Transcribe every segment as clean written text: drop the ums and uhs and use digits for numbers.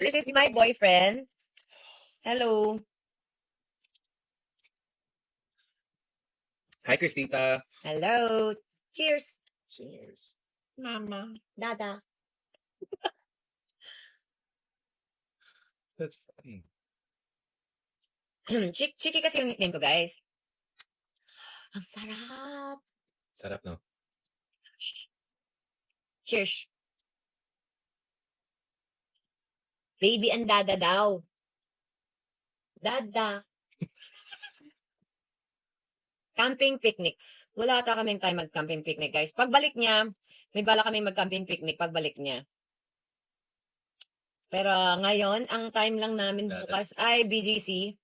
This is my boyfriend. Hello. Hi, Christita. Hello. Cheers. Cheers. Mama. Dada. That's funny. Chiki kasi yung nickname ko, guys. Ang sarap. Sarap, no? Cheers. Baby and dada daw. Dada. Camping picnic. Wala ata kaming time mag-camping picnic, guys. Pagbalik niya, may bala kaming mag-camping picnic pagbalik niya. Pero ngayon, ang time lang namin Dada. bukas ay BGC.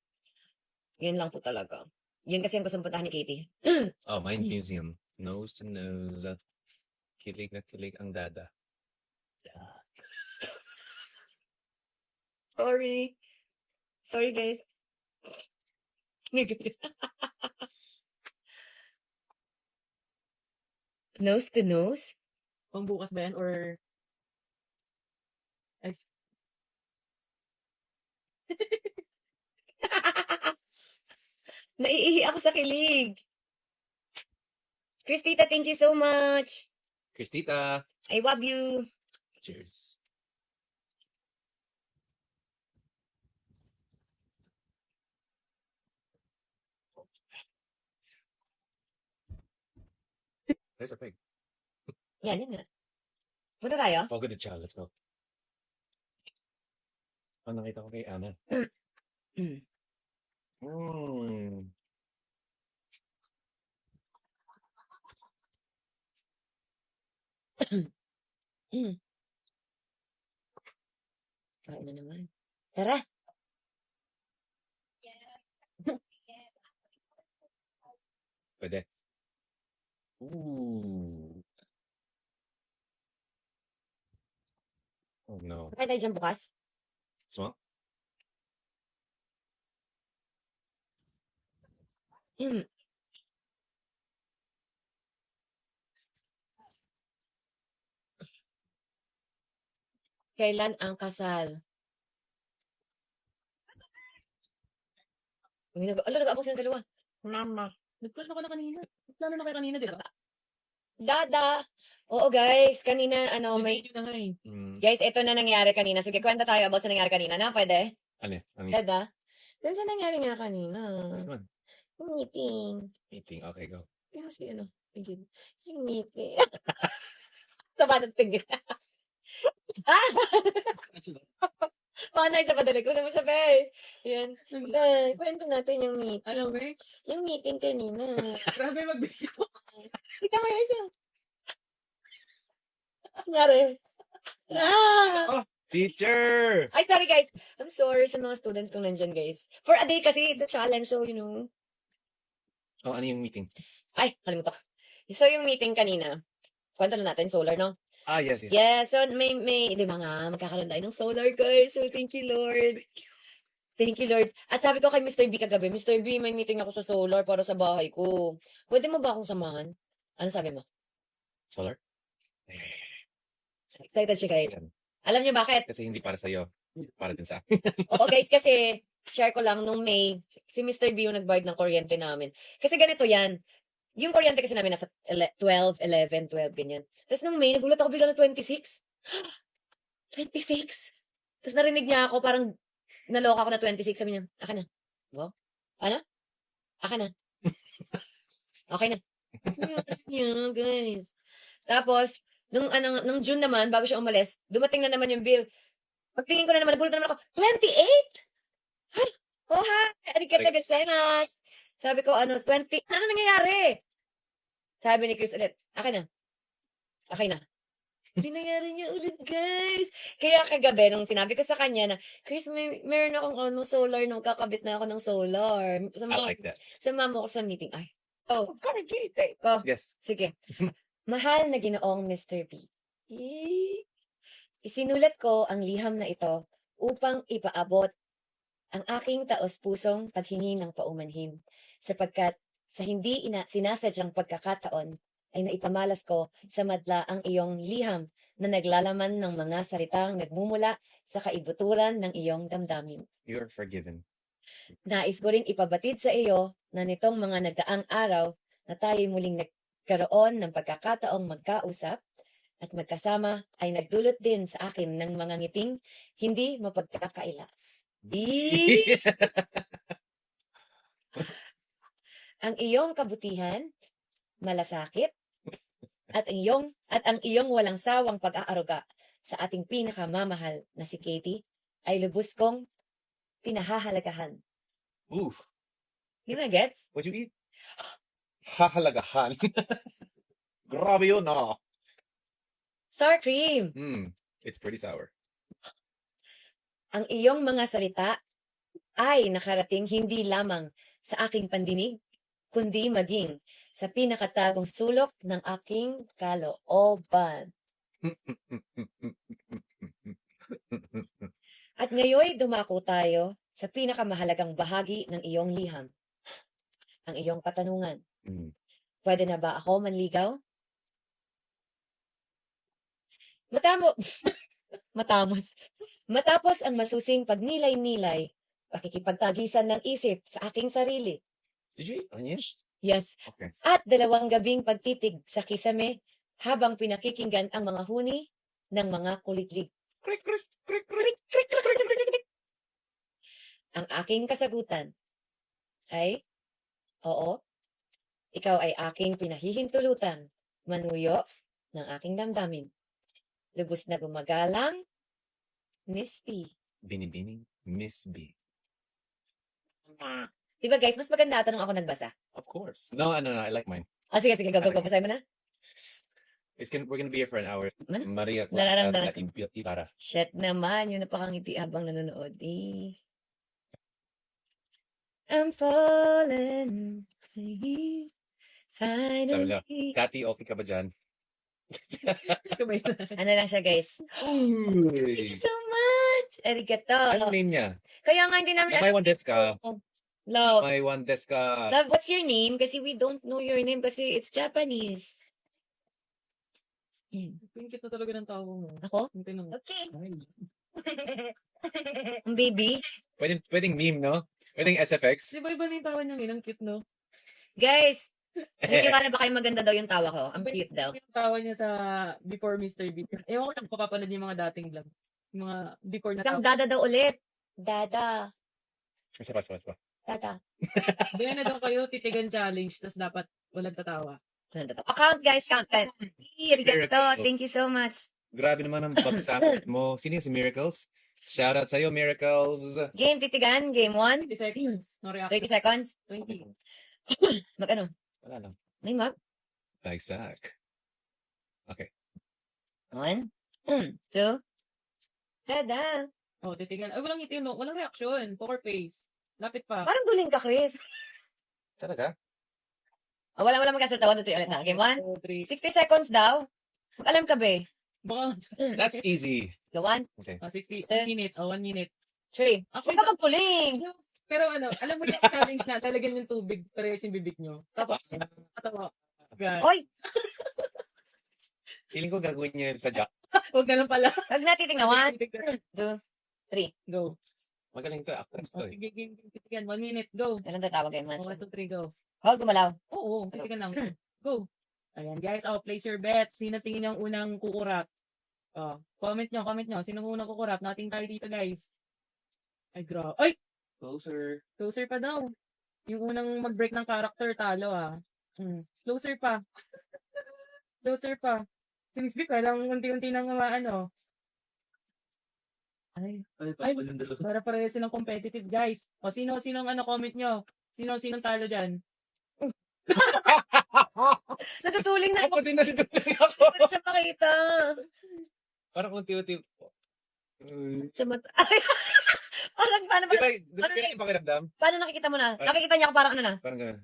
Yun lang po talaga. Yun kasi ang gusto puntahan ni Katie. Oh, Mind Museum. Nose to nose. Kilig na kilig ang dada. Sorry. Sorry, guys. Nose to nose? Pang bukas ba yan or ay, Naiihi ako sa kilig. Christita, thank you so much. Christita. I love you. Cheers. There's a pig. Yan, yun nga. Punta tayo? Fogo de Chao. Let's go. Oh, nakita ko kay Ana. Mm. Mm. Kain na naman. Tara. Pwede. Ooh. Oh, no. Kain tayo dyan bukas. Smell? Mm. Kailan ang kasal? Nag-aabang silang dalawa. Mama. nagplano ka na kanina. Nagplano na kayo kanina, di ba? Dada. Oo, guys. Kanina, May may... video na nga eh. Mm. Guys, ito na nangyari kanina. Sige, kwenta tayo about sa nangyari kanina. Na, pwede? Ano? Ano? Dada? Doon sa nangyari nga kanina. Naman. Yung meeting. Meeting. Okay, go. Yung si tigil. Yung meeting. Sa batang tigil. Paano isa padalik ko naman siya, Fer. Yan. Kwento natin yung meeting. Alam mo eh, Yung meeting kanina. grabe mag-video. Tika mo yung isa. Nangyari. Ah! Teacher! Ay, sorry guys. I'm sorry sa mga students kung nandyan, guys. For a day kasi, it's a challenge, so, you know. Oh, ano yung meeting? Ay, kalimutan ko. So, yung meeting kanina, kwento na natin, solar, no? Ah, yes, yes. Yeah, so may, di ba nga, magkakaroon tayo ng solar, guys. So, thank you, Lord. Thank you, Lord. At sabi ko kay Mr. B kagabi, Mr. B, may meeting ako sa solar para sa bahay ko. Pwede mo ba akong samahan? Ano sabi mo? Solar? Excited siya, guys. Yan. Alam niyo bakit? Kasi hindi para sa'yo. Para din sa Oo, guys, kasi share ko lang nung May, si Mr. B yung nagbayad ng kuryente namin. Kasi ganito yan. Yung kuryente kasi namin nasa 12, 11, 12, ganyan. Tapos nung May, nagulat ako bigla na 26. 26? Tapos narinig niya ako, parang naloka ako na 26. Sabi niya, aka na. Wow. Ano? Aka na. Okay na. Yeah, guys. Tapos, nung June naman, bago siya umalis, dumating na naman yung bill. Pagtingin ko na naman, nagulat na naman ako, 28? Ay, oh ha, arigatou gozaimasu. Sabi ko, 20, ano nangyayari? Sabi ni Chris ulit, akin na. Okay na. Binayaran niya ulit, guys. Kaya kagabi, nung sinabi ko sa kanya na, Chris, meron akong solar, nung kakabit na ako ng solar. I like that. Sumama ko sa meeting. Ay, oh, Yes. sige. Mahal na ginoong Mr. B. Isinulat ko ang liham na ito upang ipaabot ang aking taos-pusong paghingi ng paumanhin, sapagkat sa hindi sinasadyang pagkakataon ay naipamalas ko sa madla ang iyong liham na naglalaman ng mga salitang nagmumula sa kaibuturan ng iyong damdamin. You are forgiven. Nais ko rin ipabatid sa iyo na nitong mga nagdaang araw na tayo'y muling nagkaroon ng pagkakataong magkausap at magkasama ay nagdulot din sa akin ng mga ngiting hindi mapagkakaila. Ang iyong kabutihan, malasakit, at ang iyong walang sawang pag-aaruga sa ating pinakamamahal na si Katie ay lubos kong pinahahalagahan. Oof. Di ba gets? What you eat? Hahalagahan. Grabe yun, ah. Sour cream. It's pretty sour. Ang iyong mga salita ay nakarating hindi lamang sa aking pandinig, kundi maging sa pinakatagong sulok ng aking kalooban. At ngayoy dumako tayo sa pinakamahalagang bahagi ng iyong liham. Ang iyong katanungan. Pwede na ba ako manligaw? Matapos ang masusing pagnilay-nilay, pakikipagtagisan ng isip sa aking sarili. Did you eat onions? Yes. Okay. At 2 gabing pagtitig sa kisame habang pinakikinggan ang mga huni ng mga kuliglig. Krick, krick, krick, krick. Krik, krik, krik, krik, krik, krik. Ang aking kasagutan ay, oo, ikaw ay aking pinahihintulutan, manuyo ng aking damdamin. Lubos na gumagalang, Miss B. Binibining Miss B. Diba guys, mas maganda tanong ako nagbasa. Of course. No, I like mine. Sige, go, basahin mo na. We're gonna be here for an hour. Ano? Maria Nararamdaman ko. Ibarra. Shit naman, yung napakangiti habang nanonood. I'm falling for you. Sabi lang, Finally. Kati, okay ka ba dyan? Ano lang siya guys. Thank you so much. Arigato. Anong name niya? Kaya nga hindi namin May one desk ka. Love. May one desk ka. Love, what's your name? Kasi we don't know your name kasi it's Japanese. Pinkit na talaga ng tao mo. Ako? Ang tinong. Okay. Ay. Ang baby. Pwedeng meme, no? Pwedeng SFX. Di ba iba na yung tawa niya ngayon? Ang cute, no? Guys, naniniwala ba kayo maganda daw yung tawa ko? Ang cute daw. Yung tawa niya sa Before Mr. Beat. Ewan ko lang papapanood yung mga dating vlog. Yung mga before na Kang tawa. dada daw ulit. Dada. Isa pa. Dada. Ganyan na daw kayo, titigan challenge, tapos dapat walang tatawa. Account guys, count. Arigato. Thank you so much. Grabe naman ang bagsak mo. Sino yung si Miracles? Shoutout sa'yo, Miracles. Game titigan, game 1. 20 seconds. No 30 reaction. seconds. 20. Mag-ano? Wala lang. May mag? Dagsak. Okay. 1, 2. Dada. Oh, titigan. Ay, walang ngiti, no? Walang reaction. Poker face. Lapit pa. Parang duling ka, Chris. Talaga? Wala magkasalta. 1, 2, 3 ulit na. Game 1. 2, 3. 60 seconds daw. Mag-alam ka, be. Baka, That's easy. Go 1, Okay. 60 Eh. minutes. 1 minute. 3. Actually, Huwag ka magtuling. pero ano, alam mo yung challenge na talagang yung tubig, parehas yung bibig nyo. Tapos, katawa. Guys. Hoy, Feeling ko gagawin niya sa Jack. Huwag na lang pala. huwag na titignan. 1, 2, 3. Go. Magaling to. Actress to. Oh, sige, game. Titigan. 1 minute. Go. Kailan tatawag kayo, man? 1, 2, 3, go. Hold, gumalaw. Oo, titigan lang. Go. Ayan, guys. Oh, place your bets. Sino tingin yung unang kukurat? Oh, comment nyo. Sinong unang kukurat? Nating tayo dito, guys. Ay, Ay! Closer. Closer pa daw. Yung unang mag-break ng character, talo ah. Closer pa. Closer pa. Si Miss B, parang unti-unti nang ano. Ay, para pareho silang competitive, guys. O, sinong comment nyo? Sinong talo dyan? Natutuling na ako. Ako din nalituloy ako. Hindi ko siya makita. Parang unti-unti. Sa mata. Parang, Di ba yung pakiramdam? paano nakikita mo na? Nakikita niya ako parang ano na? Parang gano'n.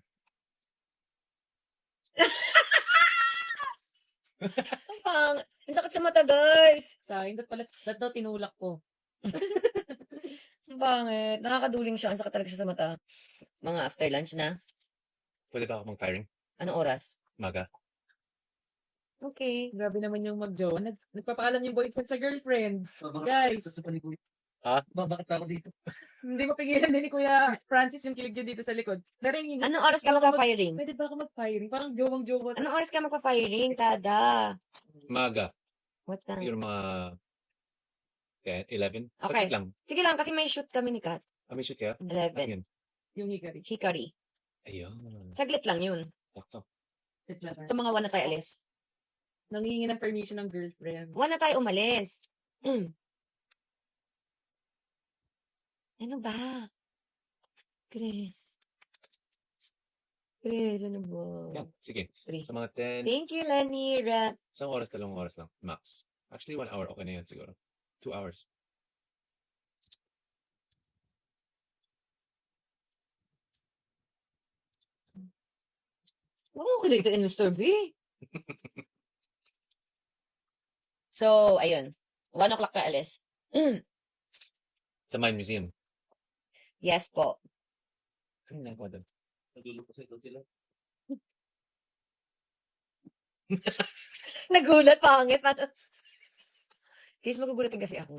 Ang sakit sa mata, guys. Sa akin, that daw tinulak ko. Ang pangit. Nakakaduling siya. Ang sakit talaga siya sa mata. Mga after lunch na. Pwede ba ako mag-firing? Anong oras? Maga. Okay. Grabe naman yung mag-jowa. Nagpapaalam yung boyfriend sa girlfriend. Guys. Bakit ako dito? Hindi mapigilan din ni Kuya Francis yung kilig niya dito sa likod. Naringin. Anong oras ka magpa-firing? Pwede ba ako mag-firing? Parang jowang-jowa. Anong oras ka magpa-firing, Tada? Maga. What time? Yung mga 10, 11. Okay. Saglit lang. Sige lang, kasi may shoot kami ni Kat. May shoot kaya? 11. Ayun. Yung hikari. Hikari. Ayun. Saglit lang yun. Sakto. Sa mga 1 na tayo alis. Nangingi ng permission ng girlfriend. 1 na tayo umalis. Ano ba? Chris. Chris, ano ba? Yeah, sige. 3. Sa mga 10, Thank you, Lenny. isang oras, 2 oras lang. Max. Actually, 1 hour. Okay na yan siguro. 2 hours. Oo, kilig in Mr. B. So, ayun. 1 o'clock ka alis. Sa Mine Museum. Yes po. Ano na ako doon? Nagulat, pangit. Guys, magugulat kasi ako.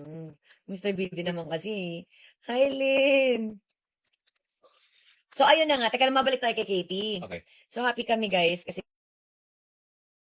Mr. B din naman kasi. Hi, Lynn. So, ayun na nga. Teka lang, mabalik tayo kay Katie. Okay. So, happy kami, guys. Kasi